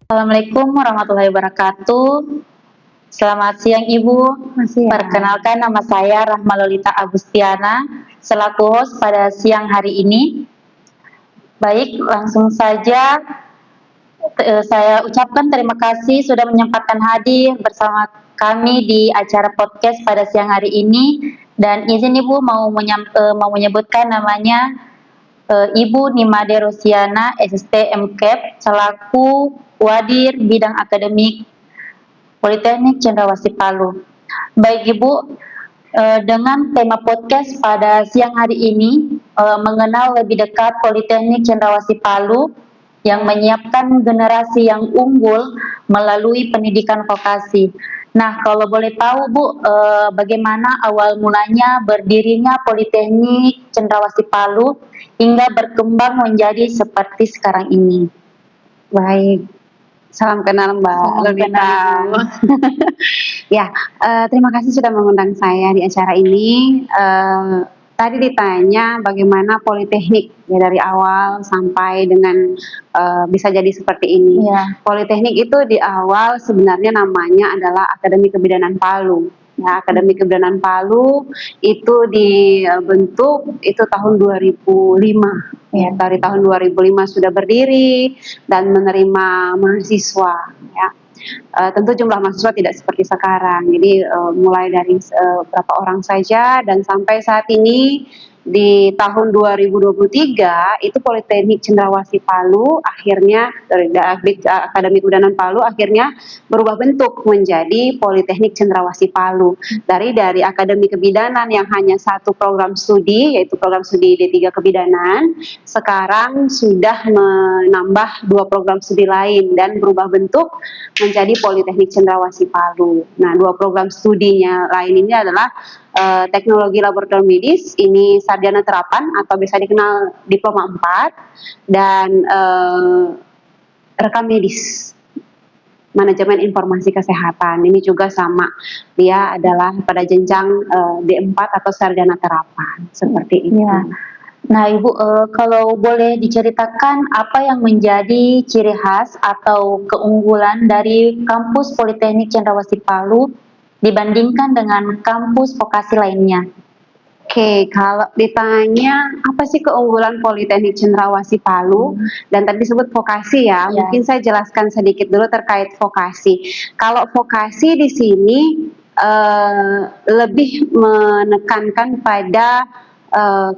Assalamualaikum warahmatullahi wabarakatuh. Selamat siang Ibu. Masih ya. Perkenalkan nama saya Rahma Lolita Agustiana selaku host pada siang hari ini. Baik, langsung saja saya ucapkan terima kasih sudah menyempatkan hadir bersama kami di acara podcast pada siang hari ini, dan izin Ibu mau menyebutkan namanya Ibu Nimade Rosiana, SST MKEP, selaku Wadir Bidang Akademik Politeknik Cendrawasih Palu. Baik Ibu, dengan tema podcast pada siang hari ini, mengenal lebih dekat Politeknik Cendrawasih Palu yang menyiapkan generasi yang unggul melalui pendidikan vokasi. Nah, kalau boleh tahu Bu, bagaimana awal mulanya berdirinya Politeknik Cendrawasih Palu hingga berkembang menjadi seperti sekarang ini? Baik, salam kenal Mbak Lolita. Ya, terima kasih sudah mengundang saya di acara ini. Tadi ditanya bagaimana Politeknik ya dari awal sampai dengan bisa jadi seperti ini. Ya. Politeknik itu di awal sebenarnya namanya adalah Akademi Kebidanan Palu. Ya, Akademi Kebidanan Palu itu dibentuk itu tahun 2005. Ya, dari tahun 2005 sudah berdiri dan menerima mahasiswa. Ya. Tentu jumlah mahasiswa tidak seperti sekarang, jadi mulai dari berapa orang saja, dan sampai saat ini di tahun 2023 itu Politeknik Cendrawasih Palu akhirnya dari Akademi Kebidanan Palu akhirnya berubah bentuk menjadi Politeknik Cendrawasih Palu. Dari Akademi Kebidanan yang hanya satu program studi, yaitu program studi D3 Kebidanan, sekarang sudah menambah 2 program studi lain dan berubah bentuk menjadi Politeknik Cendrawasih Palu. Nah, 2 program studinya lain ini adalah Teknologi Laboratorium Medis, ini sarjana terapan atau bisa dikenal diploma 4, dan rekam medis, manajemen informasi kesehatan. Ini juga sama, dia adalah pada jenjang D4 atau sarjana terapan, seperti itu. Ya. Nah Ibu, kalau boleh diceritakan apa yang menjadi ciri khas atau keunggulan dari kampus Politeknik Cendrawasih Palu dibandingkan dengan kampus vokasi lainnya? Oke, kalau ditanya apa sih keunggulan Politeknik Cendrawasih Palu, dan tadi disebut vokasi ya, mungkin saya jelaskan sedikit dulu terkait vokasi. Kalau vokasi di sini lebih menekankan pada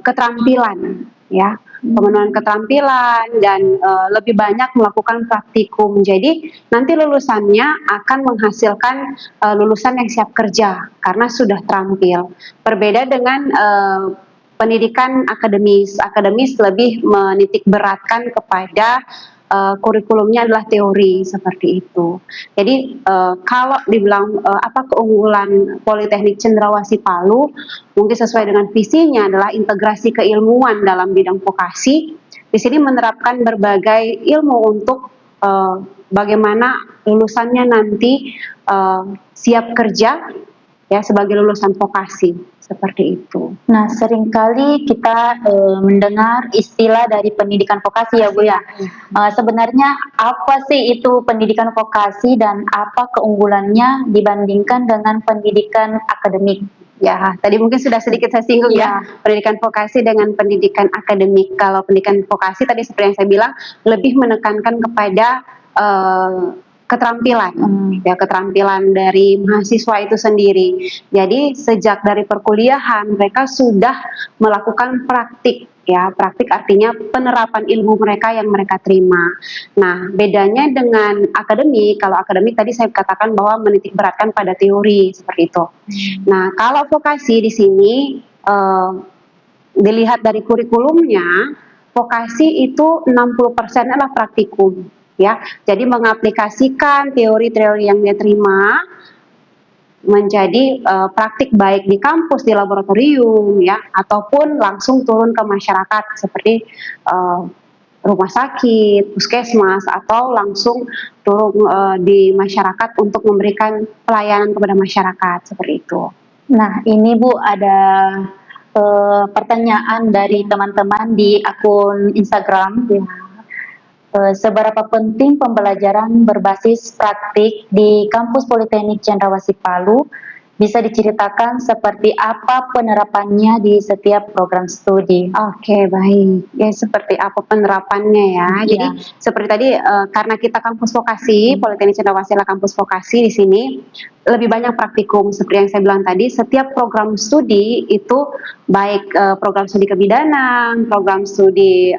keterampilan, ya, pemenuhan keterampilan, dan lebih banyak melakukan praktikum. Jadi nanti lulusannya akan menghasilkan lulusan yang siap kerja karena sudah terampil. Berbeda dengan pendidikan akademis lebih menitik beratkan kepada kurikulumnya adalah teori, seperti itu. Jadi kalau dibilang apa keunggulan Politeknik Cendrawasih Palu, mungkin sesuai dengan visinya adalah integrasi keilmuan dalam bidang vokasi. Di sini menerapkan berbagai ilmu untuk bagaimana lulusannya nanti siap kerja ya sebagai lulusan vokasi, seperti itu. Nah, seringkali kita mendengar istilah dari pendidikan vokasi ya Bu ya. Sebenarnya apa sih itu pendidikan vokasi dan apa keunggulannya dibandingkan dengan pendidikan akademik? Ya, tadi mungkin sudah sedikit saya singgung ya, pendidikan vokasi dengan pendidikan akademik. Kalau pendidikan vokasi tadi seperti yang saya bilang, lebih menekankan kepada keterampilan, ya, keterampilan dari mahasiswa itu sendiri. Jadi sejak dari perkuliahan mereka sudah melakukan praktik, ya, praktik artinya penerapan ilmu mereka yang mereka terima. Nah, bedanya dengan akademik, kalau akademik tadi saya katakan bahwa menitik beratkan pada teori, seperti itu. Nah, kalau vokasi di sini dilihat dari kurikulumnya, vokasi itu 60% adalah praktikum. Ya, jadi mengaplikasikan teori-teori yang dia terima menjadi praktik baik di kampus, di laboratorium, ya, ataupun langsung turun ke masyarakat seperti rumah sakit, puskesmas, atau langsung turun di masyarakat untuk memberikan pelayanan kepada masyarakat, seperti itu. Nah, ini Bu ada pertanyaan dari teman-teman di akun Instagram. Seberapa penting pembelajaran berbasis praktik di kampus Politeknik Cendrawasih Palu? Bisa diceritakan seperti apa penerapannya di setiap program studi? Oke, baik. Ya, seperti apa penerapannya ya. Jadi, Iya. seperti tadi, karena kita kampus vokasi, Politeknik Cendrawasih adalah kampus vokasi di sini, lebih banyak praktikum. Seperti yang saya bilang tadi, setiap program studi itu baik program studi kebidanan, program studi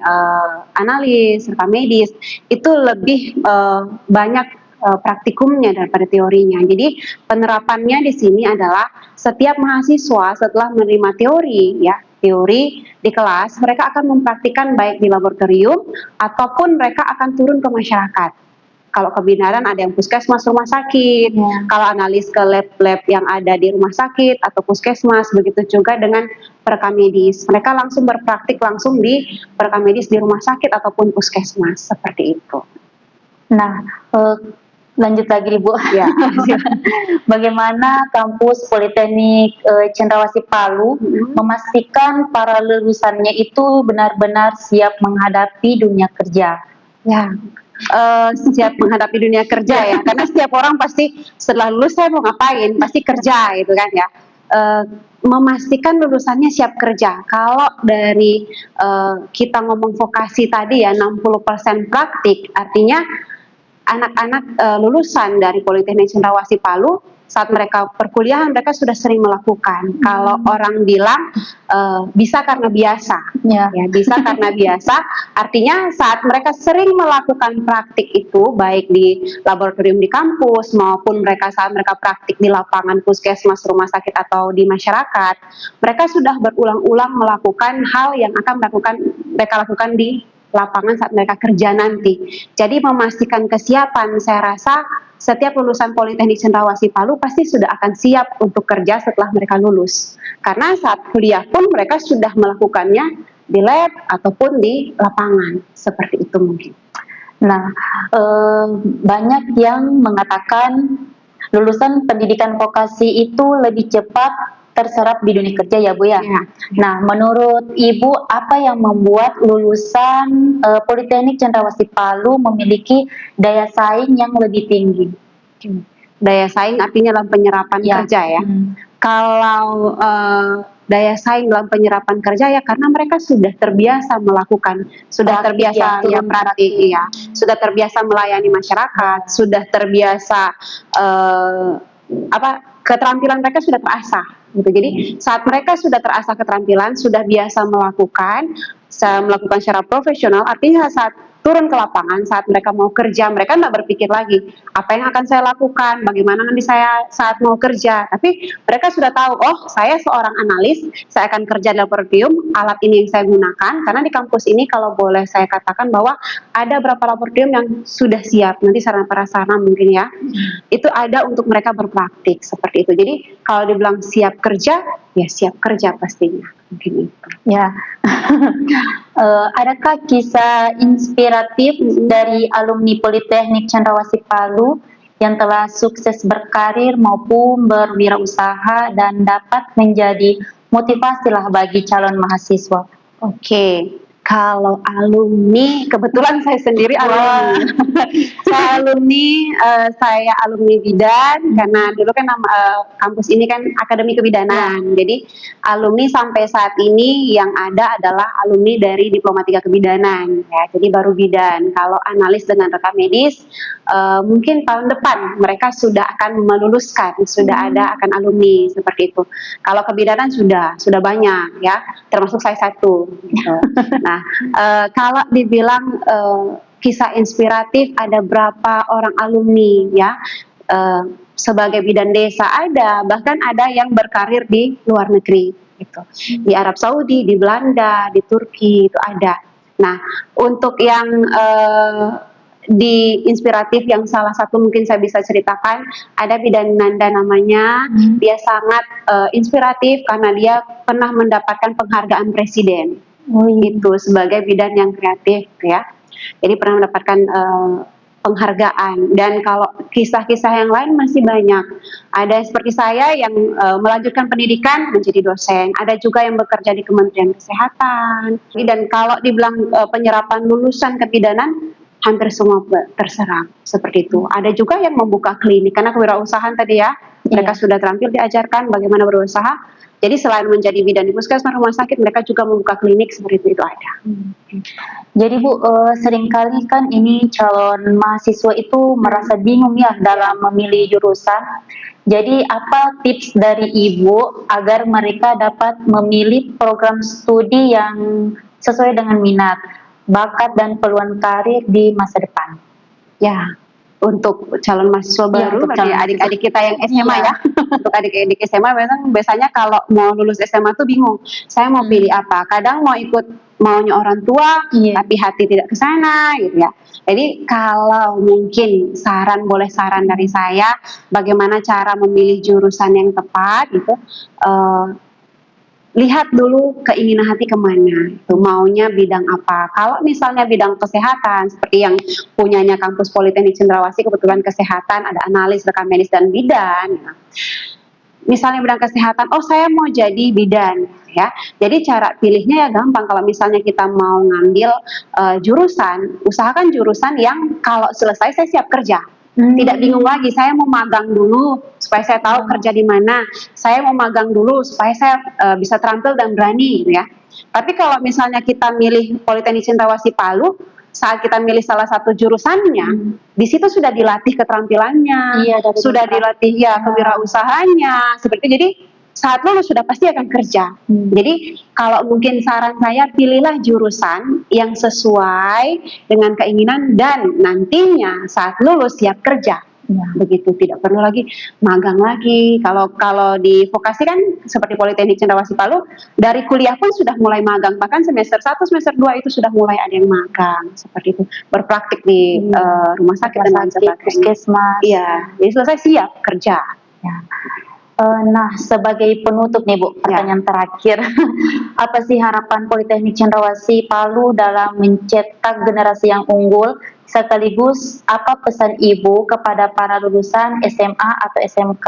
analis, serta medis, itu lebih banyak praktikumnya daripada teorinya. Jadi penerapannya di sini adalah setiap mahasiswa setelah menerima teori di kelas, mereka akan mempraktikkan baik di laboratorium ataupun mereka akan turun ke masyarakat. Kalau kebenaran ada yang puskesmas rumah sakit, kalau analis ke lab-lab yang ada di rumah sakit atau puskesmas, begitu juga dengan perekam medis. Mereka langsung berpraktik langsung di perekam medis di rumah sakit ataupun puskesmas, seperti itu. Nah, lanjut lagi Bu. Ya. Bagaimana kampus Politeknik Cendrawasih Palu memastikan para lulusannya itu benar-benar siap menghadapi dunia kerja? Ya, siap menghadapi dunia kerja ya, karena setiap orang pasti setelah lulus saya mau ngapain, pasti kerja gitu kan ya. Memastikan lulusannya siap kerja. Kalau dari kita ngomong vokasi tadi ya 60% praktik, artinya anak-anak lulusan dari Politeknik Cendrawasih Palu saat mereka perkuliahan mereka sudah sering melakukan. Kalau orang bilang bisa karena biasa, ya bisa karena biasa. Artinya saat mereka sering melakukan praktik itu baik di laboratorium di kampus maupun mereka saat mereka praktik di lapangan puskesmas, rumah sakit atau di masyarakat, mereka sudah berulang-ulang melakukan hal yang akan mereka lakukan di lapangan saat mereka kerja nanti. Jadi memastikan kesiapan, saya rasa setiap lulusan Politeknik Cendrawasih Palu pasti sudah akan siap untuk kerja setelah mereka lulus. Karena saat kuliah pun mereka sudah melakukannya di lab ataupun di lapangan, seperti itu mungkin. Nah, banyak yang mengatakan lulusan pendidikan vokasi itu lebih cepat terserap di dunia kerja ya Bu ya. Nah, menurut Ibu apa yang membuat lulusan Politeknik Cendrawasih Palu memiliki daya saing yang lebih tinggi? Daya saing artinya dalam penyerapan kerja ya. Kalau daya saing dalam penyerapan kerja ya karena mereka sudah terbiasa melakukan, sudah terbiasa ya praktik ya, sudah terbiasa melayani masyarakat, sudah terbiasa keterampilan mereka sudah terasah gitu. Jadi saat mereka sudah terasah keterampilan, sudah biasa melakukan secara profesional, artinya saat turun ke lapangan, saat mereka mau kerja, mereka tidak berpikir lagi apa yang akan saya lakukan, bagaimana nanti saya saat mau kerja, tapi mereka sudah tahu, oh saya seorang analis, saya akan kerja di laboratorium, alat ini yang saya gunakan, karena di kampus ini kalau boleh saya katakan bahwa ada beberapa laboratorium yang sudah siap, nanti sarana prasarana mungkin ya, itu ada untuk mereka berpraktik, seperti itu. Jadi kalau dibilang siap kerja, ya siap kerja pastinya, mungkin itu. Ya, adakah kisah inspiratif dari alumni Politeknik Cendrawasih Palu yang telah sukses berkarir maupun berwirausaha dan dapat menjadi motivasi lah bagi calon mahasiswa? Oke. Kalau alumni, kebetulan saya sendiri alumni. Saya alumni bidan karena dulu kan kampus ini kan Akademi Kebidanan. Jadi alumni sampai saat ini yang ada adalah alumni dari Diploma 3 Kebidanan ya. Jadi baru bidan. Kalau analis dengan rekam medis mungkin tahun depan mereka sudah akan meluluskan, sudah ada akan alumni seperti itu. Kalau kebidanan sudah banyak ya, termasuk saya satu gitu. Nah, kalau dibilang kisah inspiratif ada berapa orang alumni ya sebagai bidan desa ada, bahkan ada yang berkarir di luar negeri gitu. Di Arab Saudi, di Belanda, di Turki itu ada. Nah, untuk yang di inspiratif yang salah satu mungkin saya bisa ceritakan ada bidan Nanda namanya. Dia sangat inspiratif karena dia pernah mendapatkan penghargaan presiden itu sebagai bidan yang kreatif ya. Jadi pernah mendapatkan penghargaan. Dan kalau kisah-kisah yang lain masih banyak. Ada seperti saya yang melanjutkan pendidikan menjadi dosen. Ada juga yang bekerja di Kementerian Kesehatan. Dan kalau dibilang penyerapan lulusan kebidanan hampir semua terserap seperti itu. Ada juga yang membuka klinik karena kewirausahaan tadi ya, mereka sudah terampil diajarkan bagaimana berusaha. Jadi selain menjadi bidan di puskesmas rumah sakit, mereka juga membuka klinik seperti itu ada. Jadi Bu, seringkali kan ini calon mahasiswa itu merasa bingung ya dalam memilih jurusan. Jadi apa tips dari Ibu agar mereka dapat memilih program studi yang sesuai dengan minat, bakat dan peluang karir di masa depan? Ya, untuk calon mahasiswa baru, untuk bagi calon adik-adik kita yang SMA Iya. ya, untuk adik-adik SMA biasanya kalau mau lulus SMA tuh bingung, saya mau pilih apa? Kadang mau ikut maunya orang tua, Iya. tapi hati tidak ke sana gitu ya. Jadi kalau mungkin boleh saran dari saya, bagaimana cara memilih jurusan yang tepat gitu. Lihat dulu keinginan hati kemana, itu maunya bidang apa. Kalau misalnya bidang kesehatan, seperti yang punyanya kampus Politeknik Cendrawasih, kebetulan kesehatan, ada analis, rekam medis, dan bidan. Misalnya bidang kesehatan, oh saya mau jadi bidan, ya. Jadi cara pilihnya ya gampang. Kalau misalnya kita mau ngambil jurusan, usahakan jurusan yang kalau selesai saya siap kerja. Tidak bingung lagi, saya mau magang dulu supaya saya tahu kerja di mana. Saya mau magang dulu supaya saya bisa terampil dan berani, gitu ya. Tapi kalau misalnya kita milih Politeknik Cendrawasih Palu, saat kita milih salah satu jurusannya, di situ sudah dilatih keterampilannya, Iya, dari sudah beberapa. dilatih ya kewirausahanya, seperti itu. Jadi saat lulus sudah pasti akan kerja. Jadi kalau mungkin saran saya, pilihlah jurusan yang sesuai dengan keinginan dan nantinya saat lulus siap kerja. Ya. Begitu, tidak perlu lagi magang lagi. Kalau di vokasi kan seperti Politeknik Cendrawasih Palu, dari kuliah pun sudah mulai magang, bahkan semester 1, semester 2 itu sudah mulai ada yang magang seperti itu, berpraktik di rumah sakit dan lain sebagainya. Puskesmas. Iya, jadi selesai siap kerja. Ya. Nah, sebagai penutup nih Bu, pertanyaan terakhir, apa sih harapan Politeknik Cendrawasih Palu dalam mencetak generasi yang unggul, sekaligus apa pesan Ibu kepada para lulusan SMA atau SMK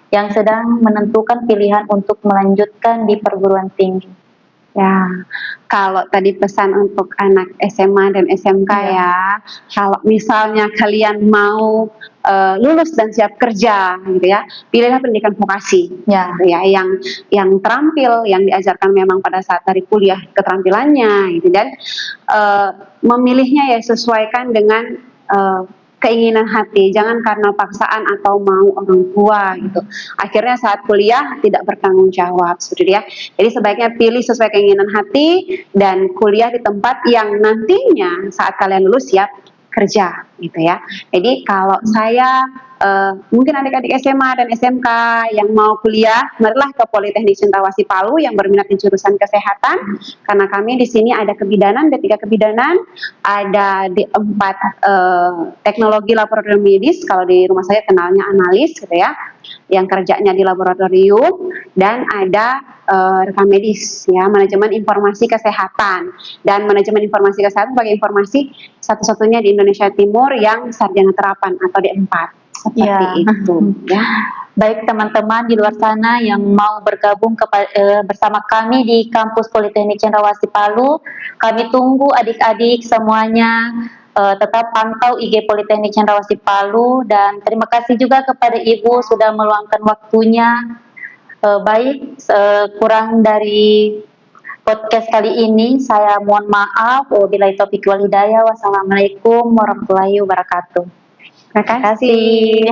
yang sedang menentukan pilihan untuk melanjutkan di perguruan tinggi? Ya, kalau tadi pesan untuk anak SMA dan SMK ya, kalau misalnya kalian mau lulus dan siap kerja, gitu ya, pilihlah pendidikan vokasi, Ya. gitu ya, yang terampil, yang diajarkan memang pada saat dari kuliah keterampilannya, gitu, dan memilihnya ya sesuaikan dengan keinginan hati, jangan karena paksaan atau mau orang tua gitu. Akhirnya saat kuliah tidak bertanggung jawab, seperti ya. Jadi sebaiknya pilih sesuai keinginan hati dan kuliah di tempat yang nantinya saat kalian lulus siap kerja, gitu ya. Jadi kalau saya mungkin adik-adik SMA dan SMK yang mau kuliah, marilah ke Politeknik Cendrawasih Palu yang berminat di jurusan kesehatan, karena kami di sini ada kebidanan, ada 3 kebidanan, ada di 4 teknologi laboratorium medis, kalau di rumah saya kenalnya analis, gitu ya, yang kerjanya di laboratorium, dan ada rekam medis, ya, manajemen informasi kesehatan, dan manajemen informasi kesehatan sebagai informasi satu-satunya di Indonesia Timur yang sarjana terapan atau D4. Seperti itu, ya. Baik teman-teman di luar sana yang mau bergabung bersama kami di kampus Politeknik Cendrawasih Palu, kami tunggu adik-adik semuanya. Tetap pantau IG Politeknik Cendrawasih Palu, dan terima kasih juga kepada Ibu sudah meluangkan waktunya. Baik, kurang dari podcast kali ini saya mohon maaf. Wabillahi taufiq wal hidayah. Wassalamualaikum warahmatullahi wabarakatuh. Terima kasih.